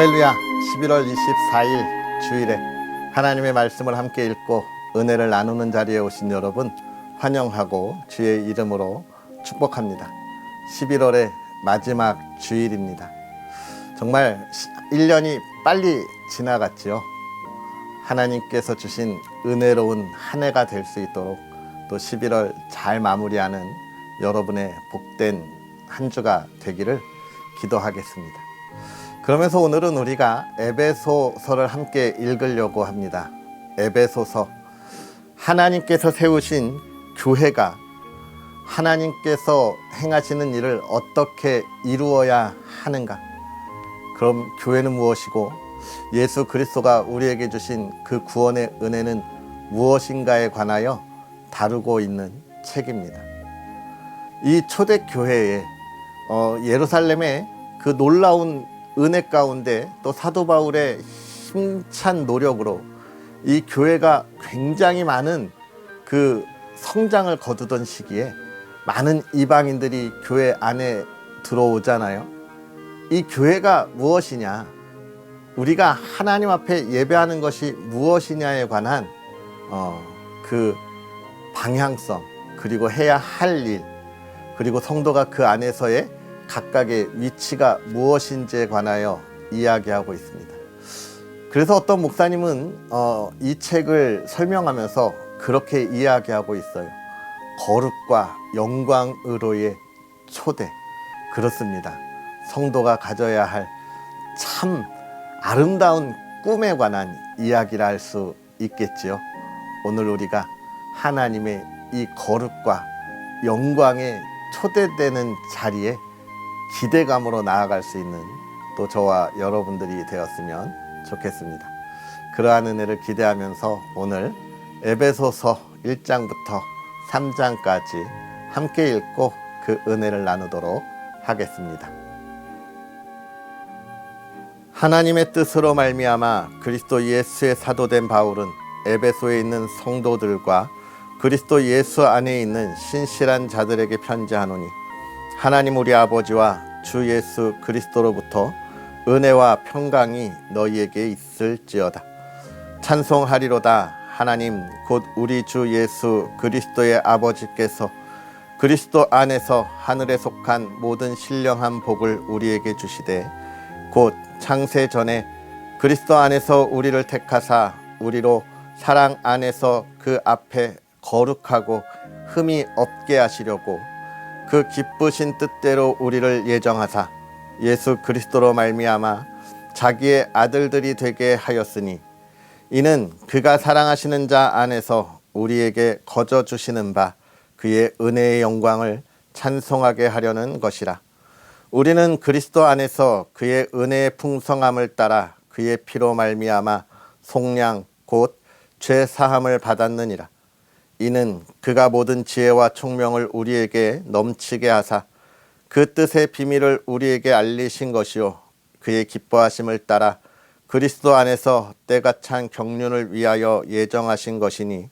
할렐루야. 11월 24일 주일에 하나님의 말씀을 함께 읽고 은혜를 나누는 자리에 오신 여러분 환영하고 주의 이름으로 축복합니다. 11월의 마지막 주일입니다. 정말 1년이 빨리 지나갔지요. 하나님께서 주신 은혜로운 한 해가 될 수 있도록 또 11월 잘 마무리하는 여러분의 복된 한 주가 되기를 기도하겠습니다. 그러면서 오늘은 우리가 에베소서를 함께 읽으려고 합니다. 에베소서, 하나님께서 세우신 교회가 하나님께서 행하시는 일을 어떻게 이루어야 하는가? 그럼 교회는 무엇이고 예수 그리스도가 우리에게 주신 그 구원의 은혜는 무엇인가에 관하여 다루고 있는 책입니다. 이 초대교회에 예루살렘의 그 놀라운 은혜 가운데 또 사도 바울의 힘찬 노력으로 이 교회가 굉장히 많은 그 성장을 거두던 시기에 많은 이방인들이 교회 안에 들어오잖아요. 이 교회가 무엇이냐, 우리가 하나님 앞에 예배하는 것이 무엇이냐에 관한 그 방향성, 그리고 해야 할 일, 그리고 성도가 그 안에서의 각각의 위치가 무엇인지에 관하여 이야기하고 있습니다. 그래서 어떤 목사님은 이 책을 설명하면서 그렇게 이야기하고 있어요. 거룩과 영광으로의 초대. 그렇습니다. 성도가 가져야 할 참 아름다운 꿈에 관한 이야기를 할 수 있겠지요. 오늘 우리가 하나님의 이 거룩과 영광에 초대되는 자리에 기대감으로 나아갈 수 있는 또 저와 여러분들이 되었으면 좋겠습니다. 그러한 은혜를 기대하면서 오늘 에베소서 1장부터 3장까지 함께 읽고 그 은혜를 나누도록 하겠습니다. 하나님의 뜻으로 말미암아 그리스도 예수의 사도된 바울은 에베소에 있는 성도들과 그리스도 예수 안에 있는 신실한 자들에게 편지하노니 하나님 우리 아버지와 주 예수 그리스도로부터 은혜와 평강이 너희에게 있을지어다. 찬송하리로다. 하나님 곧 우리 주 예수 그리스도의 아버지께서 그리스도 안에서 하늘에 속한 모든 신령한 복을 우리에게 주시되 곧 창세 전에 그리스도 안에서 우리를 택하사 우리로 사랑 안에서 그 앞에 거룩하고 흠이 없게 하시려고 그 기쁘신 뜻대로 우리를 예정하사 예수 그리스도로 말미암아 자기의 아들들이 되게 하였으니 이는 그가 사랑하시는 자 안에서 우리에게 거저 주시는 바 그의 은혜의 영광을 찬송하게 하려는 것이라. 우리는 그리스도 안에서 그의 은혜의 풍성함을 따라 그의 피로 말미암아 속량 곧 죄 사함을 받았느니라. 이는 그가 모든 지혜와 총명을 우리에게 넘치게 하사 그 뜻의 비밀을 우리에게 알리신 것이요 그의 기뻐하심을 따라 그리스도 안에서 때가 찬 경륜을 위하여 예정하신 것이니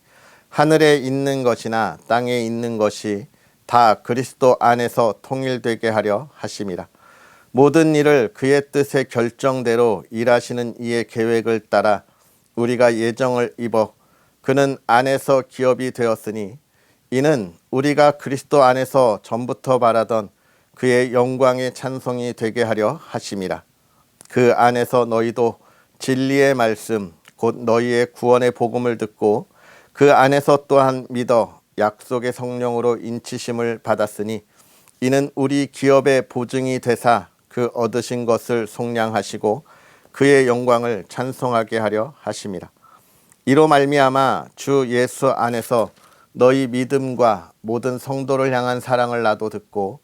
하늘에 있는 것이나 땅에 있는 것이 다 그리스도 안에서 통일되게 하려 하심이라. 모든 일을 그의 뜻의 결정대로 일하시는 이의 계획을 따라 우리가 예정을 입어 그는 안에서 기업이 되었으니 이는 우리가 그리스도 안에서 전부터 바라던 그의 영광의 찬송이 되게 하려 하심이라. 그 안에서 너희도 진리의 말씀 곧 너희의 구원의 복음을 듣고 그 안에서 또한 믿어 약속의 성령으로 인치심을 받았으니 이는 우리 기업의 보증이 되사 그 얻으신 것을 속량하시고 그의 영광을 찬송하게 하려 하심이라. 이로 말미암아 주 예수 안에서 너희 믿음과 모든 성도를 향한 사랑을 나도 듣고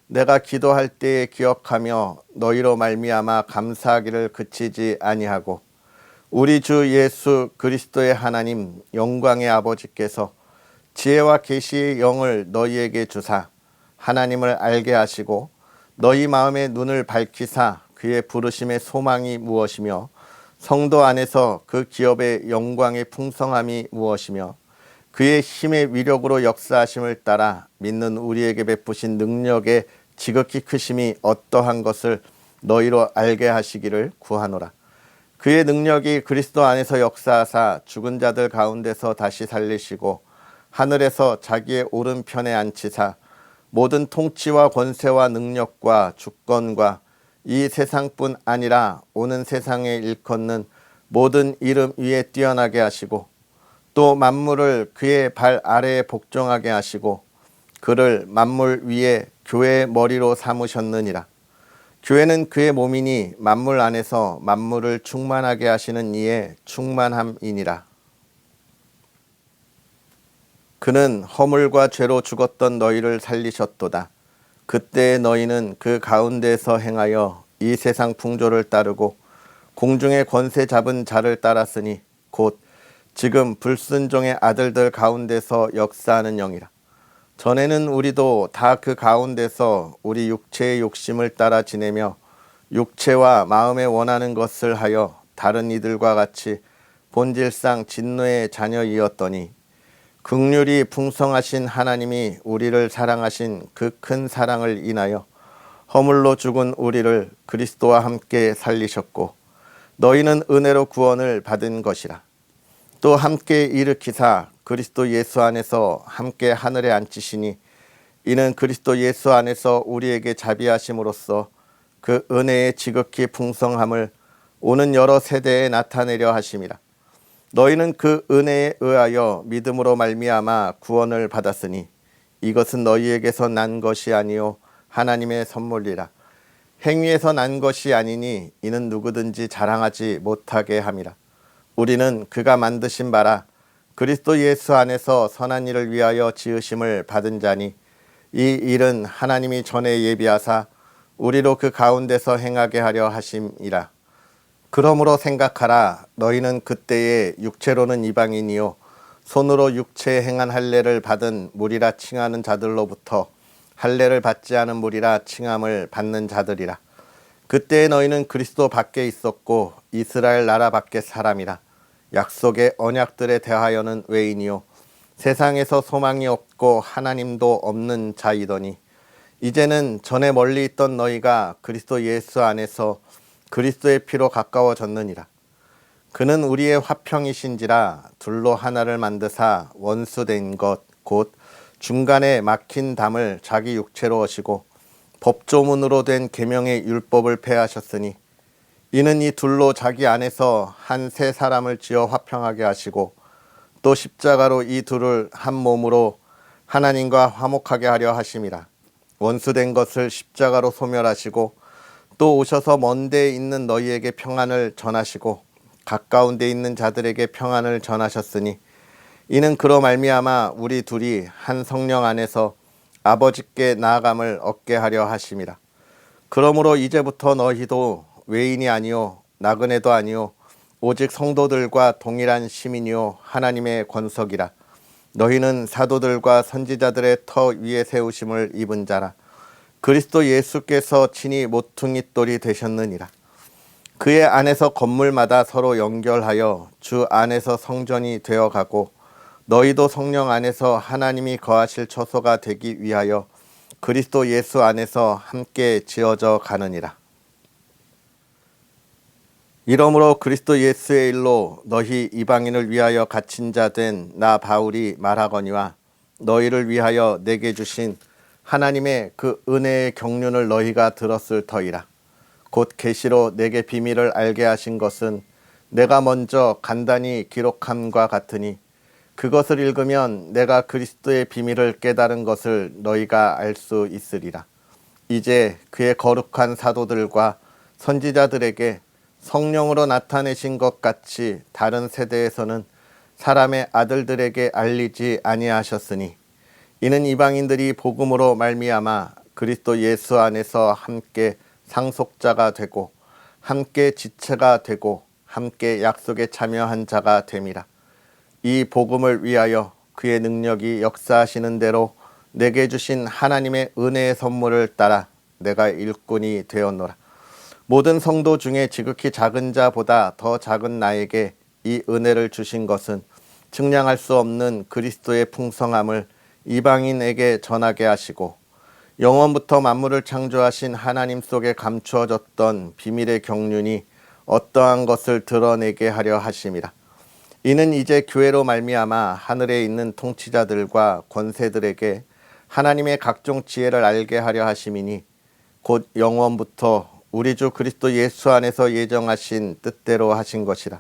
내가 기도할 때에 기억하며 너희로 말미암아 감사하기를 그치지 아니하고 우리 주 예수 그리스도의 하나님 영광의 아버지께서 지혜와 계시의 영을 너희에게 주사 하나님을 알게 하시고 너희 마음의 눈을 밝히사 그의 부르심의 소망이 무엇이며 성도 안에서 그 기업의 영광의 풍성함이 무엇이며 그의 힘의 위력으로 역사하심을 따라 믿는 우리에게 베푸신 능력의 지극히 크심이 어떠한 것을 너희로 알게 하시기를 구하노라. 그의 능력이 그리스도 안에서 역사하사 죽은 자들 가운데서 다시 살리시고 하늘에서 자기의 오른편에 앉히사 모든 통치와 권세와 능력과 주권과 이 세상뿐 아니라 오는 세상에 일컫는 모든 이름 위에 뛰어나게 하시고 또 만물을 그의 발 아래에 복종하게 하시고 그를 만물 위에 교회의 머리로 삼으셨느니라. 교회는 그의 몸이니 만물 안에서 만물을 충만하게 하시는 이의 충만함이니라. 그는 허물과 죄로 죽었던 너희를 살리셨도다. 그때 너희는 그 가운데서 행하여 이 세상 풍조를 따르고 공중의 권세 잡은 자를 따랐으니 곧 지금 불순종의 아들들 가운데서 역사하는 영이라. 전에는 우리도 다 그 가운데서 우리 육체의 욕심을 따라 지내며 육체와 마음에 원하는 것을 하여 다른 이들과 같이 본질상 진노의 자녀이었더니 긍휼이 풍성하신 하나님이 우리를 사랑하신 그 큰 사랑을 인하여 허물로 죽은 우리를 그리스도와 함께 살리셨고 너희는 은혜로 구원을 받은 것이라. 또 함께 일으키사 그리스도 예수 안에서 함께 하늘에 앉히시니 이는 그리스도 예수 안에서 우리에게 자비하심으로써 그 은혜의 지극히 풍성함을 오는 여러 세대에 나타내려 하심이라. 너희는 그 은혜에 의하여 믿음으로 말미암아 구원을 받았으니 이것은 너희에게서 난 것이 아니요 하나님의 선물이라. 행위에서 난 것이 아니니 이는 누구든지 자랑하지 못하게 함이라. 우리는 그가 만드신 바라 그리스도 예수 안에서 선한 일을 위하여 지으심을 받은 자니 이 일은 하나님이 전에 예비하사 우리로 그 가운데서 행하게 하려 하심이라. 그러므로 생각하라. 너희는 그때에 육체로는 이방인이요 손으로 육체에 행한 할례를 받은 무리라 칭하는 자들로부터 할례를 받지 않은 무리라 칭함을 받는 자들이라. 그때에 너희는 그리스도 밖에 있었고 이스라엘 나라 밖의 사람이라. 약속의 언약들에 대하여는 외인이요 세상에서 소망이 없고 하나님도 없는 자이더니 이제는 전에 멀리 있던 너희가 그리스도 예수 안에서 그리스도의 피로 가까워졌느니라. 그는 우리의 화평이신지라 둘로 하나를 만드사 원수된 것 곧 중간에 막힌 담을 자기 육체로 하시고 법조문으로 된 계명의 율법을 폐하셨으니 이는 이 둘로 자기 안에서 한 새 사람을 지어 화평하게 하시고 또 십자가로 이 둘을 한 몸으로 하나님과 화목하게 하려 하심이라. 원수된 것을 십자가로 소멸하시고 또 오셔서 먼 데에 있는 너희에게 평안을 전하시고 가까운 데 있는 자들에게 평안을 전하셨으니 이는 그로 말미암아 우리 둘이 한 성령 안에서 아버지께 나아감을 얻게 하려 하심이라. 그러므로 이제부터 너희도 외인이 아니요 나그네도 아니요 오직 성도들과 동일한 시민이요 하나님의 권석이라. 너희는 사도들과 선지자들의 터 위에 세우심을 입은 자라. 그리스도 예수께서 친히 모퉁이 돌이 되셨느니라. 그의 안에서 건물마다 서로 연결하여 주 안에서 성전이 되어가고 너희도 성령 안에서 하나님이 거하실 처소가 되기 위하여 그리스도 예수 안에서 함께 지어져 가느니라. 이러므로 그리스도 예수의 일로 너희 이방인을 위하여 갇힌 자 된 나 바울이 말하거니와 너희를 위하여 내게 주신 하나님의 그 은혜의 경륜을 너희가 들었을 터이라. 곧 계시로 내게 비밀을 알게 하신 것은 내가 먼저 간단히 기록함과 같으니 그것을 읽으면 내가 그리스도의 비밀을 깨달은 것을 너희가 알 수 있으리라. 이제 그의 거룩한 사도들과 선지자들에게 성령으로 나타내신 것 같이 다른 세대에서는 사람의 아들들에게 알리지 아니하셨으니 이는 이방인들이 복음으로 말미암아 그리스도 예수 안에서 함께 상속자가 되고 함께 지체가 되고 함께 약속에 참여한 자가 됨이라. 이 복음을 위하여 그의 능력이 역사하시는 대로 내게 주신 하나님의 은혜의 선물을 따라 내가 일꾼이 되었노라. 모든 성도 중에 지극히 작은 자보다 더 작은 나에게 이 은혜를 주신 것은 측량할 수 없는 그리스도의 풍성함을 이방인에게 전하게 하시고 영원부터 만물을 창조하신 하나님 속에 감추어졌던 비밀의 경륜이 어떠한 것을 드러내게 하려 하심이라. 이는 이제 교회로 말미암아 하늘에 있는 통치자들과 권세들에게 하나님의 각종 지혜를 알게 하려 하심이니 곧 영원부터 우리 주 그리스도 예수 안에서 예정하신 뜻대로 하신 것이라.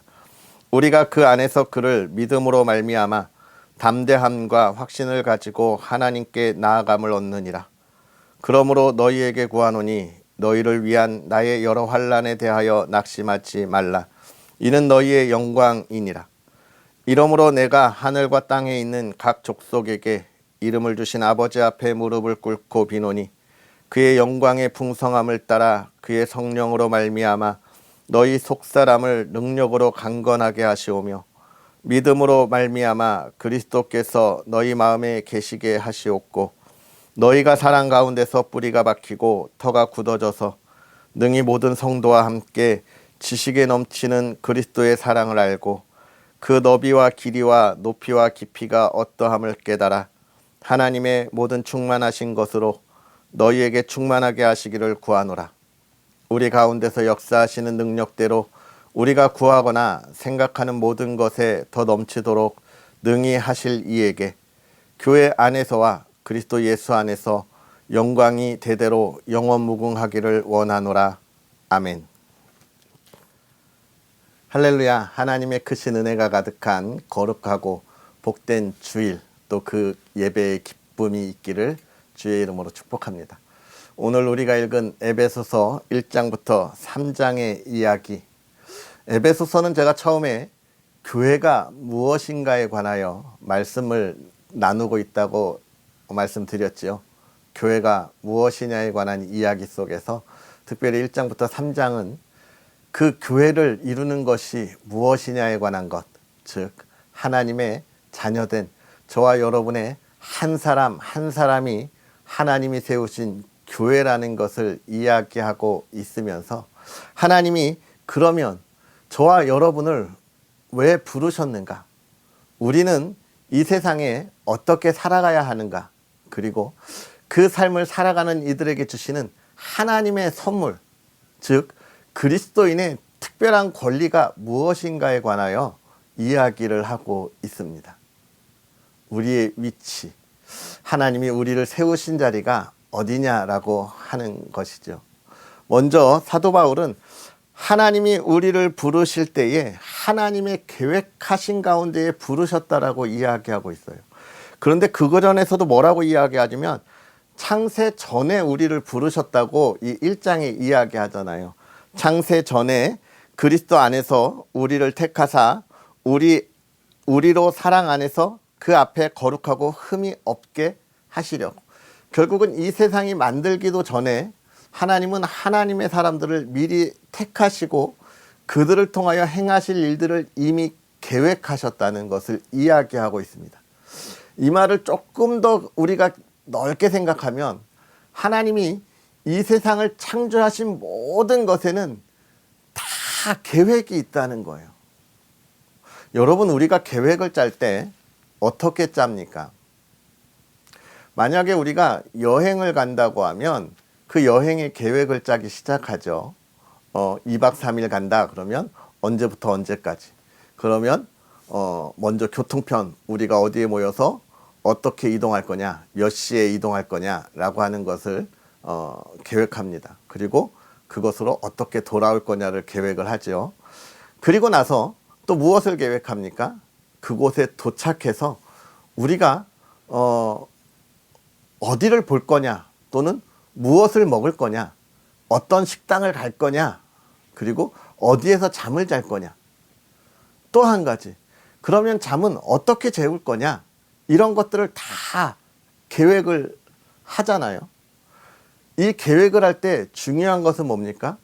우리가 그 안에서 그를 믿음으로 말미암아 담대함과 확신을 가지고 하나님께 나아감을 얻느니라. 그러므로 너희에게 구하노니 너희를 위한 나의 여러 환난에 대하여 낙심하지 말라. 이는 너희의 영광이니라. 이러므로 내가 하늘과 땅에 있는 각 족속에게 이름을 주신 아버지 앞에 무릎을 꿇고 비노니 그의 영광의 풍성함을 따라 그의 성령으로 말미암아 너희 속사람을 능력으로 강건하게 하시오며 믿음으로 말미암아 그리스도께서 너희 마음에 계시게 하시옵고 너희가 사랑 가운데서 뿌리가 박히고 터가 굳어져서 능히 모든 성도와 함께 지식에 넘치는 그리스도의 사랑을 알고 그 너비와 길이와 높이와 깊이가 어떠함을 깨달아 하나님의 모든 충만하신 것으로 너희에게 충만하게 하시기를 구하노라. 우리 가운데서 역사하시는 능력대로 우리가 구하거나 생각하는 모든 것에 더 넘치도록 능히 하실 이에게 교회 안에서와 그리스도 예수 안에서 영광이 대대로 영원무궁하기를 원하노라. 아멘. 할렐루야. 하나님의 크신 은혜가 가득한 거룩하고 복된 주일, 또 그 예배의 기쁨이 있기를 주의 이름으로 축복합니다. 오늘 우리가 읽은 에베소서 1장부터 3장의 이야기. 에베소서는 제가 처음에 교회가 무엇인가에 관하여 말씀을 나누고 있다고 말씀드렸지요. 교회가 무엇이냐에 관한 이야기 속에서 특별히 1장부터 3장은 그 교회를 이루는 것이 무엇이냐에 관한 것, 즉 하나님의 자녀된 저와 여러분의 한 사람 한 사람이 하나님이 세우신 교회라는 것을 이야기하고 있으면서 하나님이 그러면 저와 여러분을 왜 부르셨는가? 우리는 이 세상에 어떻게 살아가야 하는가? 그리고 그 삶을 살아가는 이들에게 주시는 하나님의 선물, 즉 그리스도인의 특별한 권리가 무엇인가에 관하여 이야기를 하고 있습니다. 우리의 위치, 하나님이 우리를 세우신 자리가 어디냐라고 하는 것이죠. 먼저 사도 바울은 하나님이 우리를 부르실 때에 하나님의 계획하신 가운데에 부르셨다라고 이야기하고 있어요. 그런데 그거 전에서도 뭐라고 이야기하냐면 창세 전에 우리를 부르셨다고 이 1장에 이야기하잖아요. 창세 전에 그리스도 안에서 우리를 택하사 우리로 사랑 안에서 그 앞에 거룩하고 흠이 없게 하시려고. 결국은 이 세상이 만들기도 전에 하나님은 하나님의 사람들을 미리 택하시고 그들을 통하여 행하실 일들을 이미 계획하셨다는 것을 이야기하고 있습니다. 이 말을 조금 더 우리가 넓게 생각하면 하나님이 이 세상을 창조하신 모든 것에는 다 계획이 있다는 거예요. 여러분, 우리가 계획을 짤 때 어떻게 짭니까? 만약에 우리가 여행을 간다고 하면 그 여행의 계획을 짜기 시작하죠. 2박 3일 간다 그러면 언제부터 언제까지. 그러면 먼저 교통편, 우리가 어디에 모여서 어떻게 이동할 거냐, 몇 시에 이동할 거냐라고 하는 것을 계획합니다. 그리고 그것으로 어떻게 돌아올 거냐를 계획을 하죠. 그리고 나서 또 무엇을 계획합니까? 그곳에 도착해서 우리가 어디를 볼 거냐, 또는 무엇을 먹을 거냐, 어떤 식당을 갈 거냐, 그리고 어디에서 잠을 잘 거냐. 또 한 가지, 그러면 잠은 어떻게 재울 거냐, 이런 것들을 다 계획을 하잖아요. 이 계획을 할 때 중요한 것은 뭡니까?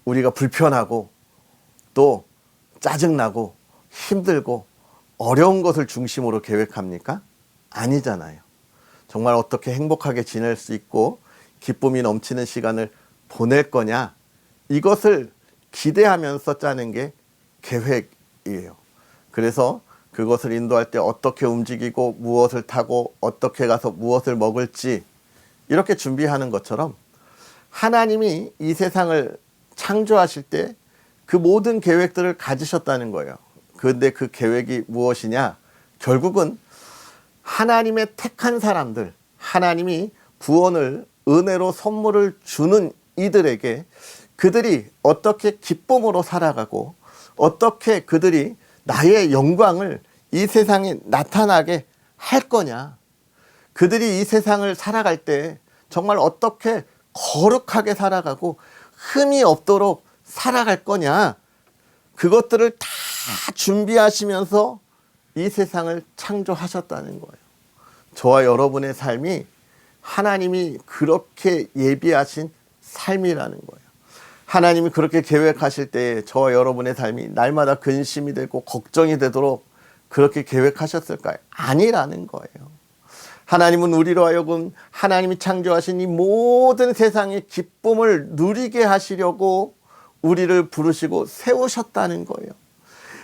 우리가 불편하고 또 짜증나고 힘들고 어려운 것을 중심으로 계획합니까? 아니잖아요. 정말 어떻게 행복하게 지낼 수 있고 기쁨이 넘치는 시간을 보낼 거냐, 이것을 기대하면서 짜는 게 계획이에요. 그래서 그것을 인도할 때 어떻게 움직이고 무엇을 타고 어떻게 가서 무엇을 먹을지, 이렇게 준비하는 것처럼 하나님이 이 세상을 창조하실 때 그 모든 계획들을 가지셨다는 거예요. 그런데 그 계획이 무엇이냐? 결국은 하나님의 택한 사람들, 하나님이 구원을 은혜로 선물을 주는 이들에게 그들이 어떻게 기쁨으로 살아가고 어떻게 그들이 나의 영광을 이 세상에 나타나게 할 거냐. 그들이 이 세상을 살아갈 때 정말 어떻게 거룩하게 살아가고 흠이 없도록 살아갈 거냐. 그것들을 다 준비하시면서 이 세상을 창조하셨다는 거예요. 저와 여러분의 삶이 하나님이 그렇게 예비하신 삶이라는 거예요. 하나님이 그렇게 계획하실 때 저와 여러분의 삶이 날마다 근심이 되고 걱정이 되도록 그렇게 계획하셨을까요? 아니라는 거예요. 하나님은 우리로 하여금 하나님이 창조하신 이 모든 세상의 기쁨을 누리게 하시려고 우리를 부르시고 세우셨다는 거예요.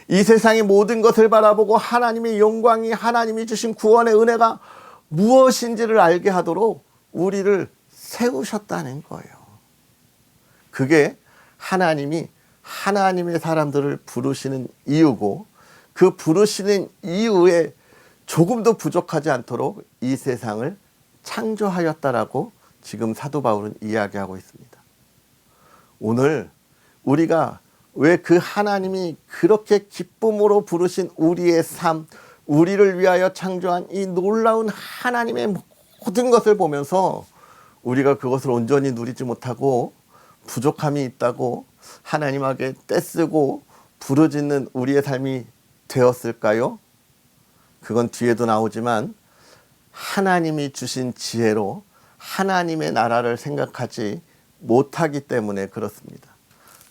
이 세상의 모든 것을 바라보고 하나님의 영광이, 하나님이 주신 구원의 은혜가 무엇인지를 알게 하도록 우리를 세우셨다는 거예요. 그게 하나님이 하나님의 사람들을 부르시는 이유고, 그 부르시는 이유에 조금도 부족하지 않도록 이 세상을 창조하였다라고 지금 사도 바울은 이야기하고 있습니다. 오늘 우리가 왜 그 하나님이 그렇게 기쁨으로 부르신 우리의 삶, 우리를 위하여 창조한 이 놀라운 하나님의 모든 것을 보면서 우리가 그것을 온전히 누리지 못하고 부족함이 있다고 하나님에게 떼쓰고 부르짖는 우리의 삶이 되었을까요? 그건 뒤에도 나오지만 하나님이 주신 지혜로 하나님의 나라를 생각하지 못하기 때문에 그렇습니다.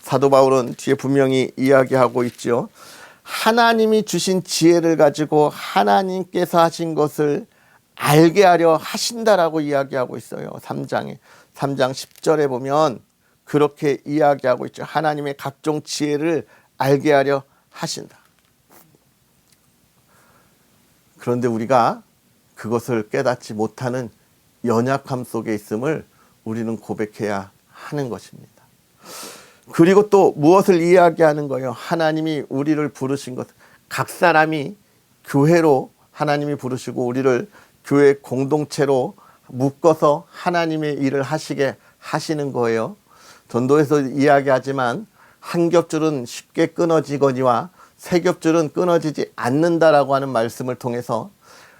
사도 바울은 뒤에 분명히 이야기하고 있죠. 하나님이 주신 지혜를 가지고 하나님께서 하신 것을 알게 하려 하신다라고 이야기하고 있어요. 3장 10절에 보면 그렇게 이야기하고 있죠. 하나님의 각종 지혜를 알게 하려 하신다. 그런데 우리가 그것을 깨닫지 못하는 연약함 속에 있음을 우리는 고백해야 하는 것입니다. 그리고 또 무엇을 이야기하는 거예요? 하나님이 우리를 부르신 것, 각 사람이 교회로 하나님이 부르시고 우리를 교회 공동체로 묶어서 하나님의 일을 하시게 하시는 거예요. 전도에서 이야기하지만 한 겹줄은 쉽게 끊어지거니와 세 겹줄은 끊어지지 않는다라고 하는 말씀을 통해서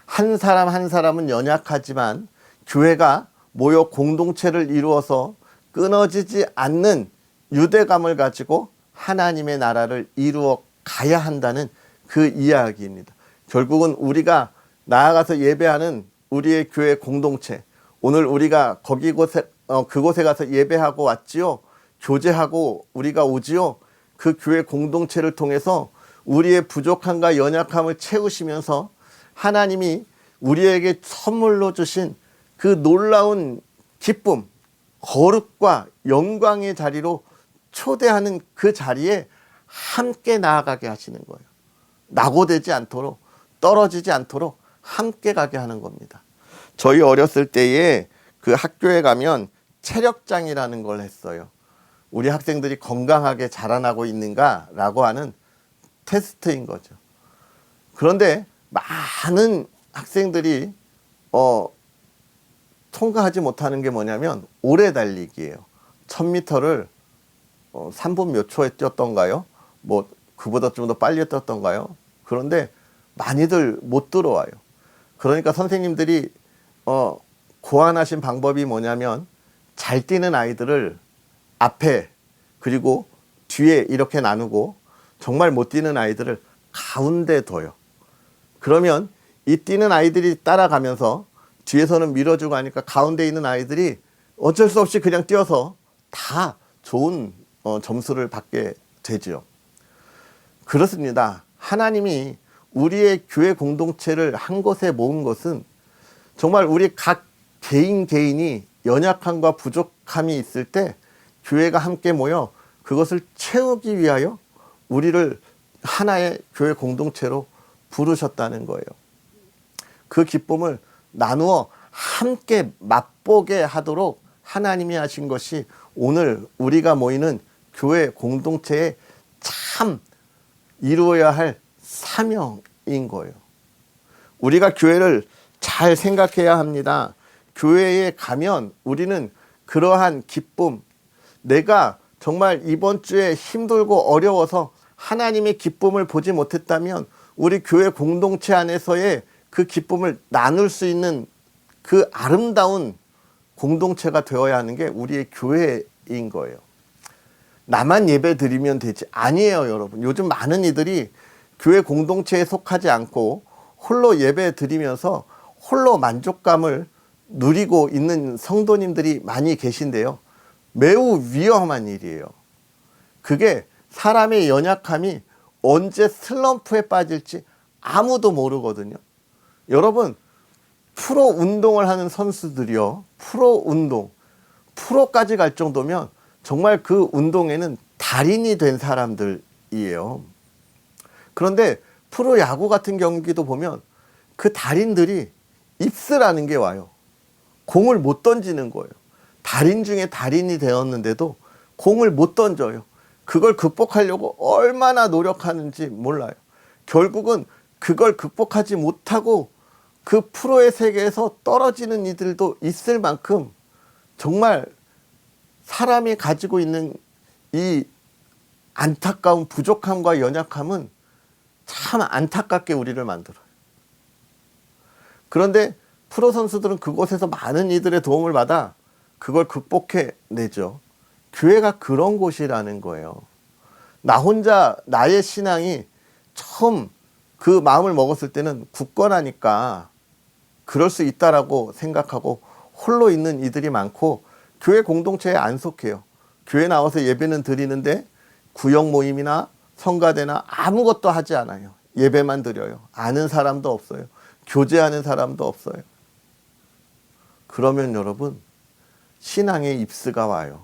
한 사람 한 사람은 연약하지만 교회가 모여 공동체를 이루어서 끊어지지 않는 유대감을 가지고 하나님의 나라를 이루어 가야 한다는 그 이야기입니다. 결국은 우리가 나아가서 예배하는 우리의 교회 공동체, 오늘 우리가 그곳에 가서 예배하고 왔지요. 교제하고 우리가 오지요. 그 교회 공동체를 통해서 우리의 부족함과 연약함을 채우시면서 하나님이 우리에게 선물로 주신 그 놀라운 기쁨, 거룩과 영광의 자리로 초대하는 그 자리에 함께 나아가게 하시는 거예요. 낙오되지 않도록, 떨어지지 않도록 함께 가게 하는 겁니다. 저희 어렸을 때에 그 학교에 가면 체력장이라는 걸 했어요. 우리 학생들이 건강하게 자라나고 있는가라고 하는 테스트인 거죠. 그런데 많은 학생들이 통과하지 못하는 게 뭐냐면 오래 달리기예요. 1000m를 3분 몇 초에 뛰었던가요? 뭐 그보다 좀 더 빨리 뛰었던가요? 그런데 많이들 못 들어와요. 그러니까 선생님들이 고안하신 방법이 뭐냐면 잘 뛰는 아이들을 앞에 그리고 뒤에 이렇게 나누고 정말 못 뛰는 아이들을 가운데 둬요. 그러면 이 뛰는 아이들이 따라가면서 뒤에서는 밀어주고 하니까 가운데 있는 아이들이 어쩔 수 없이 그냥 뛰어서 다 좋은 점수를 받게 되죠. 그렇습니다. 하나님이 우리의 교회 공동체를 한 곳에 모은 것은 정말 우리 각 개인이 연약함과 부족함이 있을 때 교회가 함께 모여 그것을 채우기 위하여 우리를 하나의 교회 공동체로 부르셨다는 거예요. 그 기쁨을 나누어 함께 맛보게 하도록 하나님이 하신 것이 오늘 우리가 모이는 교회 공동체에 참 이루어야 할 사명인 거예요. 우리가 교회를 잘 생각해야 합니다. 교회에 가면 우리는 그러한 기쁨, 내가 정말 이번 주에 힘들고 어려워서 하나님의 기쁨을 보지 못했다면 우리 교회 공동체 안에서의 그 기쁨을 나눌 수 있는 그 아름다운 공동체가 되어야 하는 게 우리의 교회인 거예요. 나만 예배 드리면 되지. 아니에요, 여러분. 요즘 많은 이들이 교회 공동체에 속하지 않고 홀로 예배 드리면서 홀로 만족감을 누리고 있는 성도님들이 많이 계신데요. 매우 위험한 일이에요. 그게 사람의 연약함이 언제 슬럼프에 빠질지 아무도 모르거든요. 여러분, 프로 운동을 하는 선수들이요. 프로 운동, 프로까지 갈 정도면 정말 그 운동에는 달인이 된 사람들이에요. 그런데 프로 야구 같은 경기도 보면 그 달인들이 입스라는 게 와요. 공을 못 던지는 거예요. 달인 중에 달인이 되었는데도 공을 못 던져요. 그걸 극복하려고 얼마나 노력하는지 몰라요. 결국은 그걸 극복하지 못하고 그 프로의 세계에서 떨어지는 이들도 있을 만큼 정말 사람이 가지고 있는 이 안타까운 부족함과 연약함은 참 안타깝게 우리를 만들어요. 그런데 프로 선수들은 그곳에서 많은 이들의 도움을 받아 그걸 극복해내죠. 교회가 그런 곳이라는 거예요. 나 혼자 나의 신앙이 처음 그 마음을 먹었을 때는 굳건하니까 그럴 수 있다라고 생각하고 홀로 있는 이들이 많고 교회 공동체에 안 속해요. 교회 나와서 예배는 드리는데 구역 모임이나 성가대나 아무것도 하지 않아요. 예배만 드려요. 아는 사람도 없어요. 교제하는 사람도 없어요. 그러면 여러분, 신앙의 입스가 와요.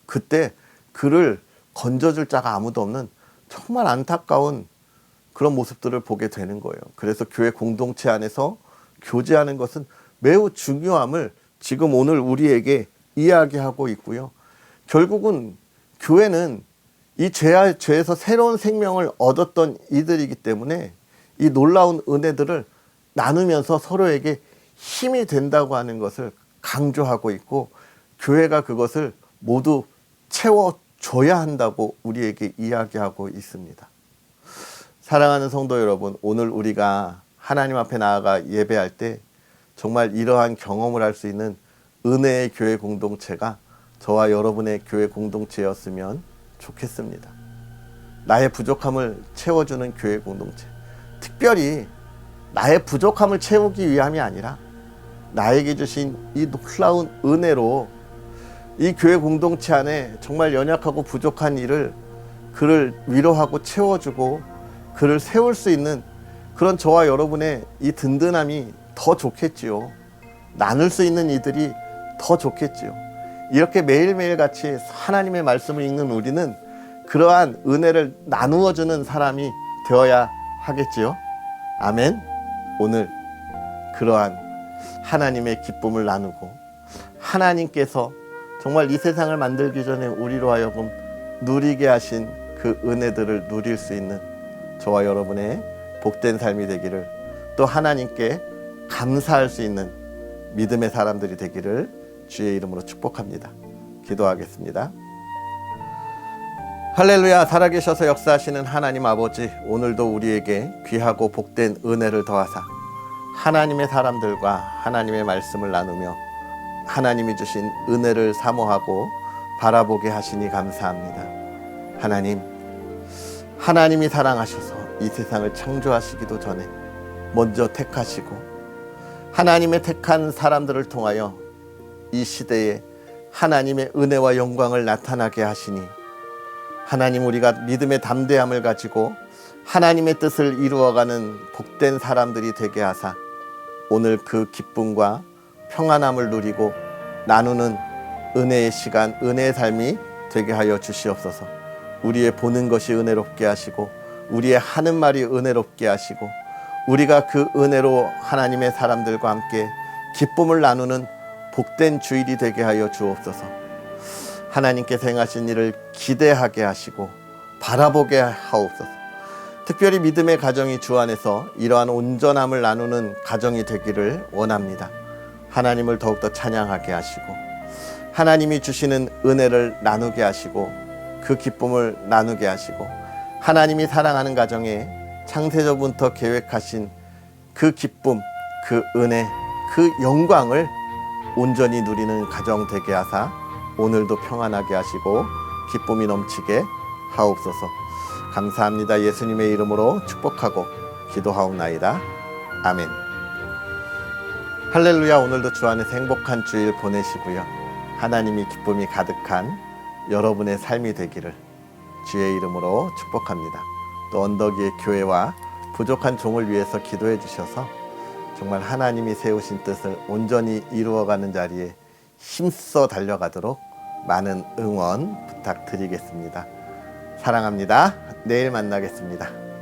그때 그를 건져줄 자가 아무도 없는 정말 안타까운 그런 모습들을 보게 되는 거예요. 그래서 교회 공동체 안에서 교제하는 것은 매우 중요함을 지금 오늘 우리에게 이야기하고 있고요. 결국은 교회는 이 죄에서 새로운 생명을 얻었던 이들이기 때문에 이 놀라운 은혜들을 나누면서 서로에게 힘이 된다고 하는 것을 강조하고 있고, 교회가 그것을 모두 채워줘야 한다고 우리에게 이야기하고 있습니다. 사랑하는 성도 여러분, 오늘 우리가 하나님 앞에 나아가 예배할 때 정말 이러한 경험을 할 수 있는 은혜의 교회 공동체가 저와 여러분의 교회 공동체였으면 좋겠습니다. 나의 부족함을 채워주는 교회 공동체, 특별히 나의 부족함을 채우기 위함이 아니라 나에게 주신 이 놀라운 은혜로 이 교회 공동체 안에 정말 연약하고 부족한 일을 그를 위로하고 채워주고 그를 세울 수 있는 그런 저와 여러분의 이 든든함이 더 좋겠지요. 나눌 수 있는 이들이 더 좋겠지요. 이렇게 매일매일 같이 하나님의 말씀을 읽는 우리는 그러한 은혜를 나누어주는 사람이 되어야 하겠지요. 아멘. 오늘 그러한 하나님의 기쁨을 나누고 하나님께서 정말 이 세상을 만들기 전에 우리로 하여금 누리게 하신 그 은혜들을 누릴 수 있는 저와 여러분의 복된 삶이 되기를, 또 하나님께 감사할 수 있는 믿음의 사람들이 되기를 주의 이름으로 축복합니다. 기도하겠습니다. 할렐루야. 살아계셔서 역사하시는 하나님 아버지, 오늘도 우리에게 귀하고 복된 은혜를 더하사 하나님의 사람들과 하나님의 말씀을 나누며 하나님이 주신 은혜를 사모하고 바라보게 하시니 감사합니다. 하나님이 사랑하셔서 이 세상을 창조하시기도 전에 먼저 택하시고 하나님의 택한 사람들을 통하여 이 시대에 하나님의 은혜와 영광을 나타나게 하시니, 하나님, 우리가 믿음의 담대함을 가지고 하나님의 뜻을 이루어가는 복된 사람들이 되게 하사 오늘 그 기쁨과 평안함을 누리고 나누는 은혜의 시간, 은혜의 삶이 되게 하여 주시옵소서. 우리의 보는 것이 은혜롭게 하시고 우리의 하는 말이 은혜롭게 하시고 우리가 그 은혜로 하나님의 사람들과 함께 기쁨을 나누는 복된 주일이 되게 하여 주옵소서. 하나님께서 행하신 일을 기대하게 하시고 바라보게 하옵소서. 특별히 믿음의 가정이 주 안에서 이러한 온전함을 나누는 가정이 되기를 원합니다. 하나님을 더욱더 찬양하게 하시고 하나님이 주시는 은혜를 나누게 하시고 그 기쁨을 나누게 하시고 하나님이 사랑하는 가정에 창세전부터 계획하신 그 기쁨, 그 은혜, 그 영광을 온전히 누리는 가정 되게 하사 오늘도 평안하게 하시고 기쁨이 넘치게 하옵소서. 감사합니다. 예수님의 이름으로 축복하고 기도하옵나이다. 아멘. 할렐루야. 오늘도 주 안에서 행복한 주일 보내시고요. 하나님이 기쁨이 가득한 여러분의 삶이 되기를 주의 이름으로 축복합니다. 또 언덕 위의 교회와 부족한 종을 위해서 기도해 주셔서 정말 하나님이 세우신 뜻을 온전히 이루어가는 자리에 힘써 달려가도록 많은 응원 부탁드리겠습니다. 사랑합니다. 내일 만나겠습니다.